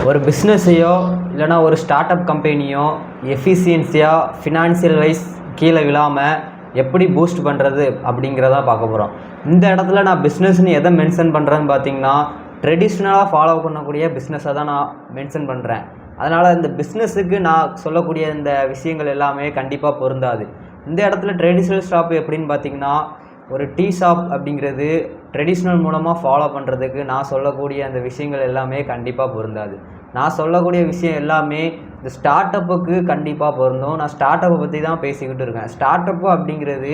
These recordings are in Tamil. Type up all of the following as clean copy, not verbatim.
ஒரு பிஸ்னஸையோ இல்லைனா ஒரு ஸ்டார்ட் அப் கம்பெனியோ எஃபிஷியன்சியாக ஃபினான்ஷியல் வைஸ் கீழே விழாமல் எப்படி பூஸ்ட் பண்ணுறது அப்படிங்கிறத பார்க்க போகிறோம். இந்த இடத்துல நான் பிஸ்னஸ்ன்னு எதை மென்ஷன் பண்ணுறேன்னு பார்த்தீங்கன்னா, ட்ரெடிஷ்னலாக ஃபாலோ பண்ணக்கூடிய பிஸ்னஸை தான் நான் மென்ஷன் பண்ணுறேன். அதனால் இந்த பிஸ்னஸுக்கு நான் சொல்லக்கூடிய இந்த விஷயங்கள் எல்லாமே கண்டிப்பாக பொருந்தாது. இந்த இடத்துல ட்ரெடிஷ்னல் ஷாப் எப்படின்னு பார்த்தீங்கன்னா, ஒரு டீ ஷாப் அப்படிங்கிறது ட்ரெடிஷ்னல் மூலமாக ஃபாலோ பண்ணுறதுக்கு நான் சொல்லக்கூடிய அந்த விஷயங்கள் எல்லாமே கண்டிப்பாக பொருந்தாது. நான் சொல்லக்கூடிய விஷயம் எல்லாமே இந்த ஸ்டார்ட் அப்புக்கு கண்டிப்பாக பொருந்தும். நான் ஸ்டார்ட் அப்பை பற்றி தான் பேசிக்கிட்டு இருக்கேன். ஸ்டார்ட் அப்பு அப்படிங்கிறது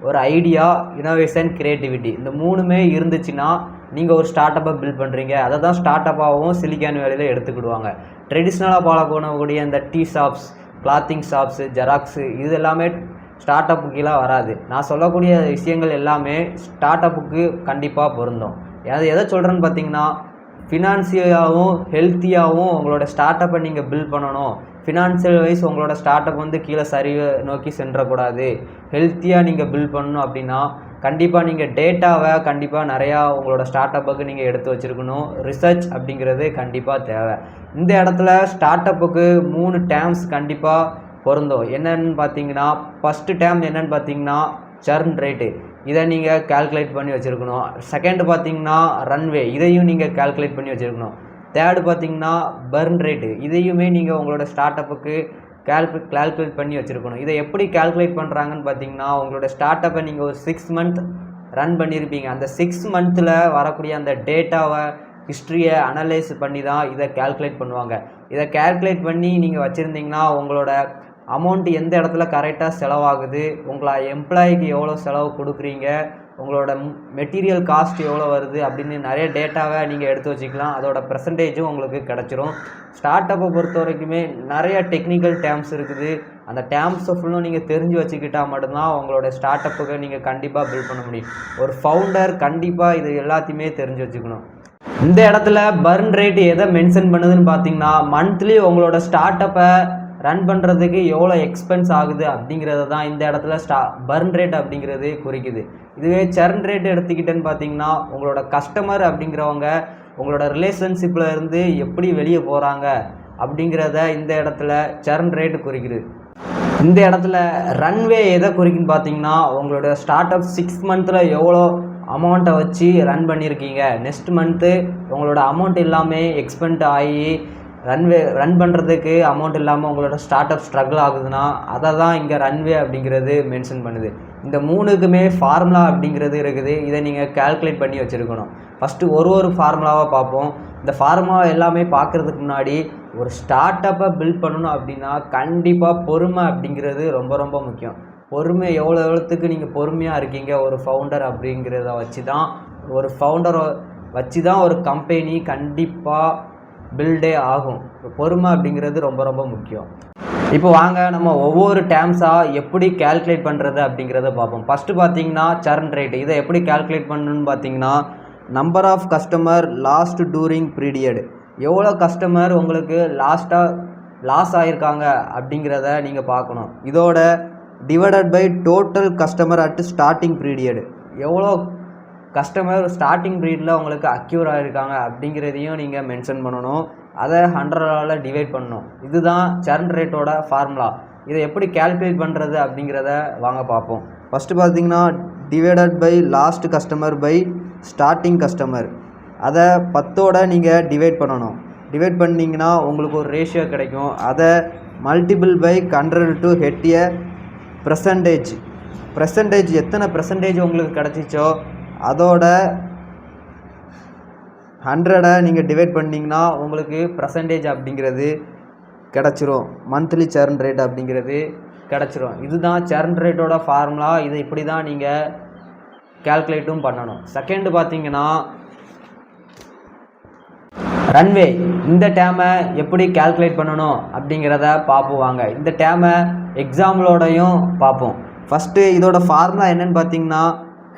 ஒரு ஐடியா, இனோவேஷன், க்ரியேட்டிவிட்டி, இந்த மூணுமே இருந்துச்சுன்னா நீங்கள் ஒரு ஸ்டார்ட் அப்பை பில்ட் பண்ணுறீங்க. அதை தான் ஸ்டார்ட் அப்பாகவும் சிலிக்கான் வேலையில் எடுத்துக்கிடுவாங்க. ட்ரெடிஷ்னலாக ஃபாலோ பண்ணக்கூடிய இந்த tea shops, clothing shops, xerox, இது எல்லாமே ஸ்டார்ட் அப்புக்கு கீழே வராது. நான் சொல்லக்கூடிய விஷயங்கள் எல்லாமே ஸ்டார்ட் அப்புக்கு கண்டிப்பாக பொருந்தும். அது எதை சொல்கிறேன்னு பார்த்தீங்கன்னா, ஃபினான்சியலாகவும் ஹெல்த்தியாகவும் உங்களோட ஸ்டார்ட் அப்பை நீங்கள் பில்ட் பண்ணணும். ஃபினான்ஷியல் வைஸ் உங்களோட ஸ்டார்ட் அப் கீழே சரிவை நோக்கி சென்றக்கூடாது. ஹெல்த்தியாக நீங்கள் பில்ட் பண்ணணும் அப்படின்னா கண்டிப்பாக நீங்கள் டேட்டாவை கண்டிப்பாக நிறையா உங்களோட ஸ்டார்ட் அப்புக்கு நீங்கள் எடுத்து வச்சுருக்கணும். ரிசர்ச் அப்படிங்கிறது கண்டிப்பாக தேவை. இந்த இடத்துல ஸ்டார்ட் அப்புக்கு 3 டேர்ம்ஸ் கண்டிப்பாக பொருந்தும். என்னென்னு பார்த்தீங்கன்னா, ஃபஸ்ட்டு டேர்ம் என்னென்னு பார்த்தீங்கன்னா சர்ன் ரேட்டு, இதை நீங்கள் கால்குலேட் பண்ணி வச்சுருக்கணும். செகண்டு பார்த்தீங்கன்னா ரன்வே, இதையும் நீங்கள் கால்குலேட் பண்ணி வச்சுருக்கணும். தேர்டு பார்த்தீங்கன்னா பர்ன் ரேட்டு, இதையுமே நீங்கள் உங்களோட ஸ்டார்ட் அப்புக்கு கால்குலேட் பண்ணி வச்சுருக்கணும். இதை எப்படி கால்குலேட் பண்ணுறாங்கன்னு பார்த்தீங்கன்னா, உங்களோட ஸ்டார்ட் அப்பை நீங்கள் ஒரு 6 மந்த் ரன் பண்ணியிருப்பீங்க. அந்த 6 மந்த்தில் வரக்கூடிய அந்த டேட்டாவை, ஹிஸ்ட்ரியை அனலைஸ் பண்ணி தான் இதை கால்குலேட் பண்ணுவாங்க. இதை கால்குலேட் பண்ணி நீங்கள் வச்சுருந்தீங்கன்னா உங்களோட அமௌண்ட் எந்த இடத்துல கரெக்டாக செலவாகுது, உங்களை எம்ப்ளாயிக்கு எவ்வளோ செலவு கொடுக்குறீங்க, உங்களோட மெட்டீரியல் காஸ்ட் எவ்வளோ வருது அப்படின்னு நிறைய டேட்டாவை நீங்கள் எடுத்து வச்சுக்கலாம். அதோட பர்சன்டேஜும் உங்களுக்கு கிடச்சிரும். ஸ்டார்ட் அப்பை பொறுத்த வரைக்குமே நிறைய டெக்னிக்கல் டேர்ம்ஸ் இருக்குது. அந்த டேர்ம்ஸை ஃபுல்லும் நீங்கள் தெரிஞ்சு வச்சுக்கிட்டால் மட்டும்தான் உங்களோட ஸ்டார்ட் அப்புக்கு நீங்கள் கண்டிப்பாக பில்ட் பண்ண முடியும். ஒரு ஃபவுண்டர் கண்டிப்பாக இது எல்லாத்தையுமே தெரிஞ்சு வச்சுக்கணும். இந்த இடத்துல பர்ன் ரேட் எதை மென்ஷன் பண்ணுதுன்னு பார்த்தீங்கன்னா, மந்த்லி உங்களோட ஸ்டார்ட் அப்பை ரன் பண்ணுறதுக்கு எவ்வளோ எக்ஸ்பென்ஸ் ஆகுது அப்படிங்கிறத தான் இந்த இடத்துல பர்ன் ரேட் அப்படிங்கிறது குறிக்குது. இதுவே சர்ன் ரேட் எடுத்துக்கிட்டேன்னு பார்த்தீங்கன்னா, உங்களோட கஸ்டமர் அப்படிங்கிறவங்க உங்களோட ரிலேஷன்ஷிப்பில் இருந்து எப்படி வெளியே போகிறாங்க அப்படிங்கிறத இந்த இடத்துல சர்ன் ரேட்டு குறிக்குது. இந்த இடத்துல ரன்வே எதை குறிக்குன்னு பார்த்தீங்கன்னா, உங்களோட ஸ்டார்ட் அப் 6 மந்த்தில் எவ்வளோ அமௌண்ட்டை வச்சு ரன் பண்ணியிருக்கீங்க, நெக்ஸ்ட் மந்த்து உங்களோட அமௌண்ட் எல்லாமே எக்ஸ்பெண்ட் ஆகி ரன் பண்ணுறதுக்கு அமௌண்ட் இல்லாமல் உங்களோட ஸ்டார்ட் அப் ஸ்ட்ரகிள் ஆகுதுன்னா அதை தான் இங்கே ரன்வே அப்படிங்கிறது மென்ஷன் பண்ணுது. இந்த 3க்குமே ஃபார்முலா அப்படிங்கிறது இருக்குது. இதை நீங்கள் கால்குலேட் பண்ணி வச்சுருக்கணும். ஃபஸ்ட்டு ஒரு ஃபார்முலாவாக பார்ப்போம். இந்த ஃபார்முலா எல்லாமே பார்க்குறதுக்கு முன்னாடி ஒரு ஸ்டார்ட் அப்பை பில்ட் பண்ணணும் அப்படின்னா கண்டிப்பாக பொறுமை அப்படிங்கிறது ரொம்ப ரொம்ப முக்கியம். பொறுமை எவ்வளோத்துக்கு நீங்கள் பொறுமையாக இருக்கீங்க ஒரு ஃபவுண்டர் அப்படிங்கிறத வச்சு தான் ஒரு கம்பெனி கண்டிப்பாக பில்டே ஆகும். பொறுமை அப்படிங்கிறது ரொம்ப ரொம்ப முக்கியம். இப்போ வாங்க நம்ம ஒவ்வொரு டேர்ம்ஸாக எப்படி கால்குலேட் பண்ணுறது அப்படிங்கிறத பார்ப்போம். ஃபஸ்ட்டு பார்த்தீங்கன்னா சர்ன் ரேட், இதை எப்படி கால்குலேட் பண்ணணும்னு பார்த்தீங்கன்னா, number of customer lost during period, எவ்வளோ கஸ்டமர் உங்களுக்கு லாஸ் ஆகியிருக்காங்க அப்படிங்கிறத நீங்கள் பார்க்கணும். இதோட divided by total customer at starting period, எவ்வளோ கஸ்டமர் ஸ்டார்டிங் பீரியடில் உங்களுக்கு அக்யூர் ஆகிருக்காங்க அப்படிங்கிறதையும் நீங்கள் மென்ஷன் பண்ணணும். அதை 100ஆல் டிவைட் பண்ணணும். இதுதான் சர்ன் ரேட்டோட ஃபார்முலா. இதை எப்படி கால்குலேட் பண்ணுறது அப்படிங்கிறத வாங்க பார்ப்போம். ஃபஸ்ட்டு பார்த்தீங்கன்னா divided by lost customer by starting customer, அதை 10ஓட நீங்கள் டிவைட் பண்ணணும். டிவைட் பண்ணிங்கன்னா உங்களுக்கு ஒரு ரேஷியோ கிடைக்கும். அதை multiple by 100 to get a percentage எத்தனை பர்சன்டேஜ் உங்களுக்கு கிடச்சிச்சோ அதோட 100 நீங்கள் டிவைட் பண்ணிங்கன்னா உங்களுக்கு பர்சன்டேஜ் அப்படிங்கிறது கிடச்சிரும். மந்த்லி சர்ன் ரேட் அப்படிங்கிறது கிடச்சிரும். இதுதான் சர்ன் ரேட்டோட ஃபார்முலா. இதை இப்படி தான் நீங்கள் கால்குலேட்டும் பண்ணணும். செகண்டு பார்த்தீங்கன்னா ரன்வே, இந்த டேமை எப்படி கால்குலேட் பண்ணணும் அப்படிங்கிறத பார்ப்போம். இந்த டேமை எக்ஸாம்பிளோடையும் பார்ப்போம். ஃபஸ்ட்டு இதோட ஃபார்முலா என்னென்னு பார்த்தீங்கன்னா,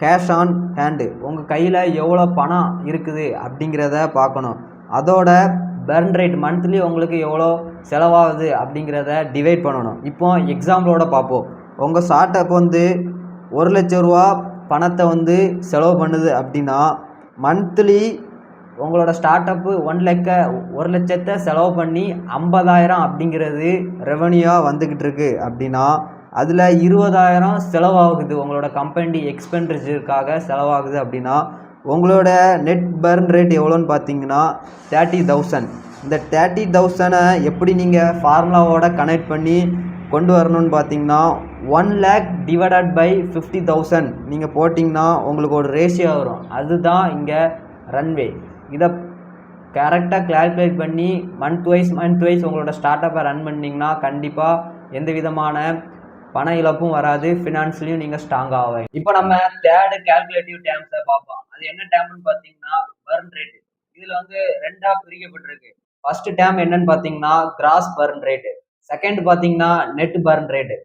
கேஷ் ஆன் ஹேண்டு, உங்கள் கையில் எவ்வளோ பணம் இருக்குது அப்படிங்கிறத பார்க்கணும். அதோட பர்ன் ரேட், மந்த்லி உங்களுக்கு எவ்வளோ செலவாகுது அப்படிங்கிறத டிவைட் பண்ணணும். இப்போ எக்ஸாம்பிளோட பார்ப்போம். உங்கள் ஸ்டார்ட் அப் 1 லட்ச ரூபா பணத்தை செலவு பண்ணுது அப்படின்னா மந்த்லி உங்களோட ஸ்டார்ட் அப்பு 1,00,000 செலவு பண்ணி 50,000 அப்படிங்கிறது ரெவன்யூவாக வந்துக்கிட்டு இருக்கு அப்படின்னா அதில் 20,000 செலவாகுது, உங்களோட கம்பெனி எக்ஸ்பெண்டிச்சருக்காக செலவாகுது அப்படின்னா உங்களோட நெட் பர்ன் ரேட் எவ்வளோன்னு பார்த்தீங்கன்னா 30,000. இந்த 30,000 எப்படி நீங்கள் ஃபார்முலாவோட கனெக்ட் பண்ணி கொண்டு வரணும்னு பார்த்தீங்கன்னா 1,00,000 டிவைடட் பை 50,000 நீங்கள் போட்டிங்கன்னா உங்களுக்கு ஒரு ரேஷியோ வரும். அதுதான் இங்கே ரன்வே. இதை கரெக்டாக கால்குலேட் பண்ணி மந்த் வைஸ் உங்களோட ஸ்டார்ட் அப்பை ரன் பண்ணிங்கன்னா கண்டிப்பாக எந்த விதமான பண இழப்பும் வராது, ஃபினான்ஸ்லையும் நீங்கள் ஸ்ட்ராங் ஆவீங்க. இப்போ நம்ம தேர்டு கால்குலேட்டிவ் டேர்ம்ஸை பார்ப்போம். அது என்ன டேர்ம்னு பார்த்தீங்கன்னா பர்ன் ரேட். இதில் வந்து ரெண்டாக பிரிக்கப்பட்டிருக்கு. ஃபர்ஸ்ட் டேர்ம் என்னன்னு பார்த்தீங்கன்னா கிராஸ் பர்ன் ரேட்டு, செகண்ட் பார்த்தீங்கன்னா net burn rate.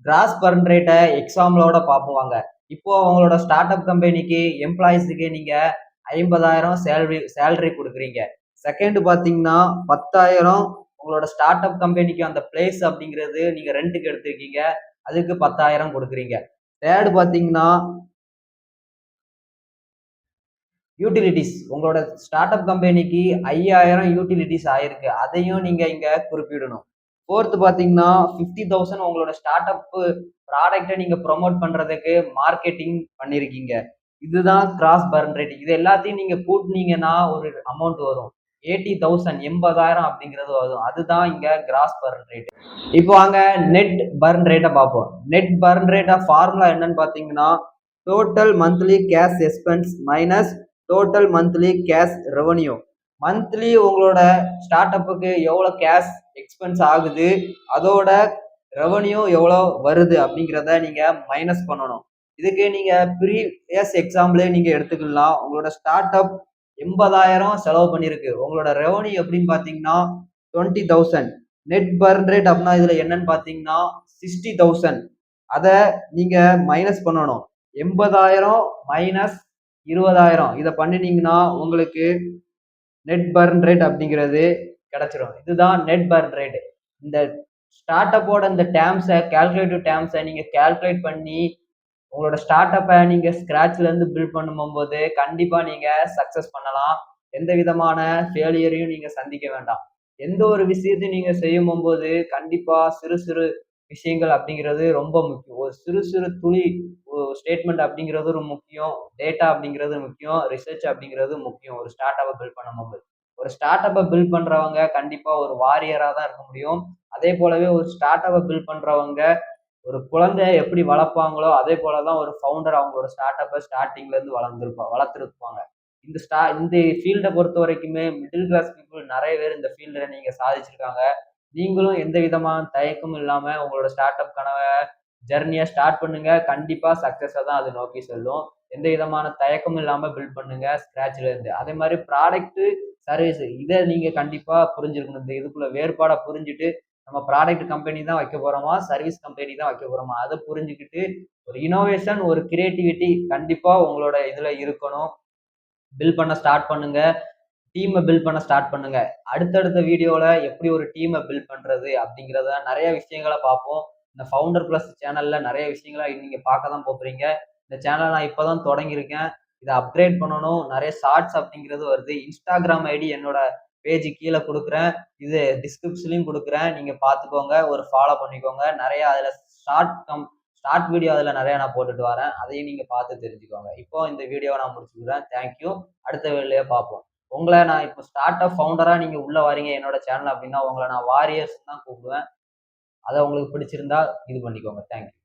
Cross burn ரேட்டை எக்ஸாம்பிளோட பார்ப்போம். இப்போ உங்களோட ஸ்டார்ட் அப் கம்பெனிக்கு எம்ப்ளாயிஸுக்கு நீங்கள் 50,000 சேலரி கொடுக்குறீங்க. செகண்ட் பார்த்தீங்கன்னா 10,000 உங்களோட ஸ்டார்ட் அப் கம்பெனிக்கு அந்த பிளேஸ் அப்படிங்கிறது நீங்கள் ரெண்ட்டுக்கு எடுத்துருக்கீங்க, அதுக்கு 10,000 கொடுக்குறீங்க. தேர்டு பார்த்தீங்கன்னா யூட்டிலிட்டிஸ், உங்களோட ஸ்டார்ட் அப் கம்பெனிக்கு 5,000 யூட்டிலிட்டிஸ் ஆயிருக்கு, அதையும் நீங்கள் இங்கே குறிப்பிடணும். ஃபோர்த்து பார்த்தீங்கன்னா 50,000 உங்களோட ஸ்டார்ட் அப் ப்ராடக்டை நீங்கள் ப்ரொமோட் பண்ணுறதுக்கு மார்க்கெட்டிங் பண்ணியிருக்கீங்க. இதுதான் கிராஸ் பர்ன் ரேட். இது எல்லாத்தையும் நீங்கள் கூட்டினீங்கன்னா ஒரு அமௌண்ட் வரும், 80,000 80,000 அப்படிங்கிறது வரும். அதுதான் இங்கே கிராஸ் பர்ன் ரேட். இப்போ அங்கே நெட் பர்ன் ரேட்டை பார்ப்போம். நெட் பர்ன் ரேட்டை ஃபார்முலா என்னன்னு பார்த்தீங்கன்னா total monthly cash expense minus total monthly cash revenue. Monthly உங்களோட ஸ்டார்ட் அப்புக்கு எவ்வளோ கேஷ் எக்ஸ்பென்ஸ் ஆகுது, அதோட ரெவன்யூ எவ்வளோ வருது அப்படிங்கிறத நீங்கள் மைனஸ் பண்ணணும். இதுக்கு நீங்கள் ப்ரீவியஸ் எக்ஸாம்பிளே நீங்கள் எடுத்துக்கலாம். உங்களோட ஸ்டார்ட் அப் 80,000 செலவு பண்ணியிருக்கு, உங்களோட ரெவன்யூ எப்படின்னு பார்த்தீங்கன்னா 20,000. நெட் பர்ன் ரேட் அப்படின்னா இதில் என்னன்னு பார்த்தீங்கன்னா 60,000. அதை நீங்கள் மைனஸ் பண்ணணும். 80,000 மைனஸ் 20,000 இதை பண்ணினீங்கன்னா உங்களுக்கு நெட் பர்ன் ரேட் அப்படிங்கிறது கிடைச்சிரும். இதுதான் நெட் பர்ன் ரேட். இந்த ஸ்டார்ட் அப்போட இந்த டேர்ம்ஸை கால்குலேட்டிவ் டேர்ம்ஸை நீங்கள் கால்குலேட் பண்ணி உங்களோட ஸ்டார்ட் அப்பை நீங்கள் ஸ்க்ராட்ச்லேருந்து பில்ட் பண்ணும்போது கண்டிப்பாக நீங்கள் சக்ஸஸ் பண்ணலாம். எந்த விதமான ஃபெயிலியரையும் நீங்கள் சந்திக்க வேண்டாம். எந்த ஒரு விஷயத்தையும் நீங்கள் செய்யும் போது கண்டிப்பாக சிறு சிறு விஷயங்கள் அப்படிங்கிறது ரொம்ப முக்கியம். ஒரு சிறு சிறு துளி ஸ்டேட்மெண்ட் அப்படிங்கிறது ஒரு முக்கியம், டேட்டா அப்படிங்கிறது முக்கியம், ரிசர்ச் அப்படிங்கிறது முக்கியம். ஒரு ஸ்டார்ட் அப்பை பில்ட் பண்ணும்போது ஒரு ஸ்டார்ட் அப்பை பில்ட் பண்ணுறவங்க கண்டிப்பாக ஒரு வாரியராக தான் இருக்க முடியும். அதே போலவே ஒரு ஸ்டார்ட் அப்பை பில்ட் பண்ணுறவங்க ஒரு குழந்தைய எப்படி வளர்ப்பாங்களோ அதே போல தான் ஒரு ஃபவுண்டர் அவங்களோட ஸ்டார்ட் அப்பை ஸ்டார்டிங்லேருந்து வளர்த்துருப்பாங்க. இந்த ஃபீல்டை பொறுத்த வரைக்குமே மிடில் கிளாஸ் பீப்புள் நிறைய பேர் இந்த ஃபீல்டில் நீங்கள் சாதிச்சிருக்காங்க. நீங்களும் எந்த விதமான தயக்கமும் இல்லாமல் உங்களோட ஸ்டார்ட் அப் கனவை ஜெர்னியை ஸ்டார்ட் பண்ணுங்க. கண்டிப்பாக சக்ஸஸை தான் அது நோக்கி செல்லும். எந்த விதமான தயக்கமும் இல்லாமல் பில்ட் பண்ணுங்க ஸ்க்ராட்ச்லேருந்து. அதே மாதிரி ப்ராடக்ட்டு சர்வீஸ் இதை நீங்கள் கண்டிப்பாக புரிஞ்சிருக்கணும். இந்த இதுக்குள்ள வேறுபாடை புரிஞ்சுட்டு நம்ம ப்ராடக்ட் கம்பெனி தான் வைக்க போகிறோமா, சர்வீஸ் கம்பெனி தான் வைக்க போகிறோமா, அதை புரிஞ்சுக்கிட்டு ஒரு இனோவேஷன் ஒரு கிரியேட்டிவிட்டி கண்டிப்பாக உங்களோட இதில் இருக்கணும். பில்ட் பண்ண ஸ்டார்ட் பண்ணுங்க, டீமை பில்ட் பண்ண ஸ்டார்ட் பண்ணுங்க. அடுத்தடுத்த வீடியோவில் எப்படி ஒரு டீமை பில்ட் பண்ணுறது அப்படிங்கிறத நிறைய விஷயங்களை பார்ப்போம். இந்த ஃபவுண்டர் ப்ளஸ் சேனலில் நிறைய விஷயங்களை நீங்கள் பார்க்க தான் போகிறீங்க. இந்த சேனலை நான் இப்போ தான் தொடங்கியிருக்கேன், இதை அப்கிரேட் பண்ணணும். நிறைய ஷார்ட்ஸ் அப்படிங்கிறது வருது. இன்ஸ்டாகிராம் ஐடி என்னோட பேஜ் கீழே கொடுக்குறேன், இது டிஸ்கிரிப்ஷன்லையும் கொடுக்குறேன், நீங்கள் பார்த்துக்கோங்க, ஒரு ஃபாலோ பண்ணிக்கோங்க. நிறைய அதில் ஷார்ட் வீடியோ அதில் நிறையா நான் போட்டுட்டு வரேன், அதையும் நீங்கள் பார்த்து தெரிஞ்சுக்கோங்க. இப்போ இந்த வீடியோவை நான் முடிச்சுக்கிறேன். தேங்க்யூ. அடுத்த வீடியோவிலே பார்ப்போம். உங்களை நான் இப்போ ஸ்டார்ட் அப் ஃபவுண்டராக நீங்கள் உள்ளே வரீங்க என்னோட சேனல் அப்படின்னா உங்களை நான் வாரியர்ஸ் தான் கூப்பிடுவேன். அதை உங்களுக்கு பிடிச்சிருந்தா இது பண்ணிக்கோங்க. தேங்க்யூ.